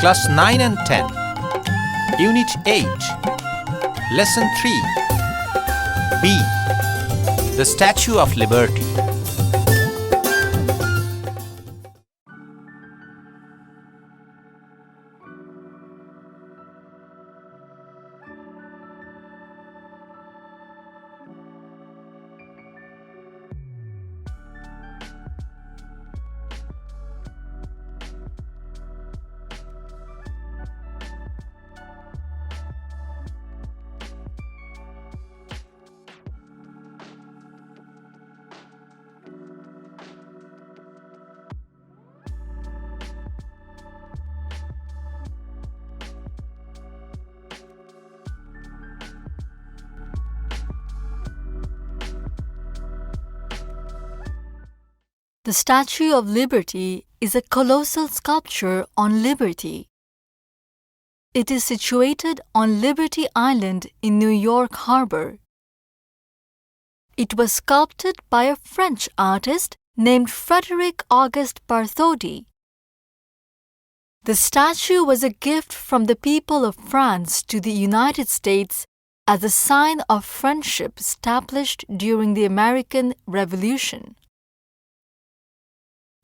Class 9 and 10, Unit 8, Lesson 3, B. The Statue of Liberty. The Statue of Liberty is a colossal sculpture on liberty. It is situated on Liberty Island in New York Harbor. It was sculpted by a French artist named Frédéric-Auguste Bartholdi. The statue was a gift from the people of France to the United States as a sign of friendship established during the American Revolution.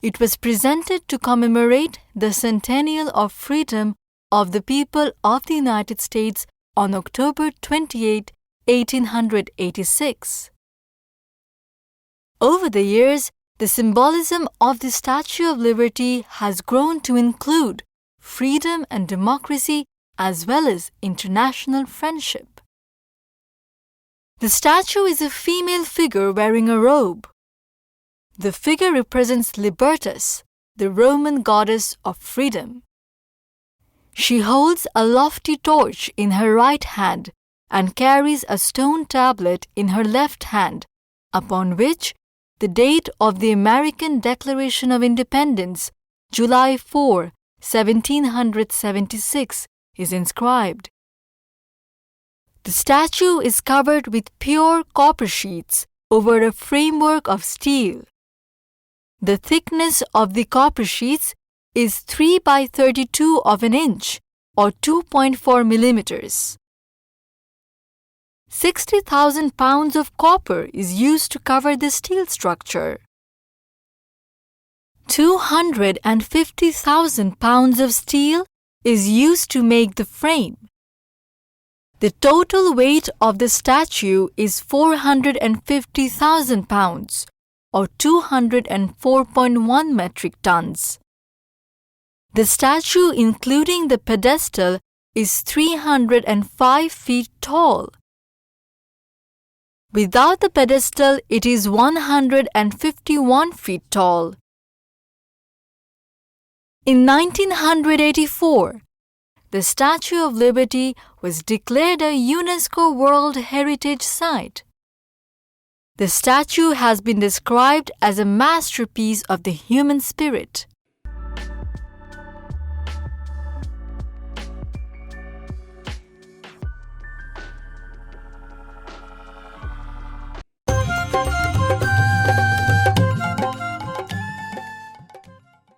It was presented to commemorate the centennial of freedom of the people of the United States on October 28, 1886. Over the years, the symbolism of the Statue of Liberty has grown to include freedom and democracy as well as international friendship. The statue is a female figure wearing a robe. The figure represents Libertas, the Roman goddess of freedom. She holds a lofty torch in her right hand and carries a stone tablet in her left hand, upon which the date of the American Declaration of Independence, July 4, 1776, is inscribed. The statue is covered with pure copper sheets over a framework of steel. The thickness of the copper sheets is 3 by 32 of an inch or 2.4 millimeters. 60,000 pounds of copper is used to cover the steel structure. 250,000 pounds of steel is used to make the frame. The total weight of the statue is 450,000 pounds, or 204.1 metric tons. The statue, including the pedestal, is 305 feet tall. Without the pedestal, it is 151 feet tall. In 1984, the Statue of Liberty was declared a UNESCO World Heritage Site. The statue has been described as a masterpiece of the human spirit.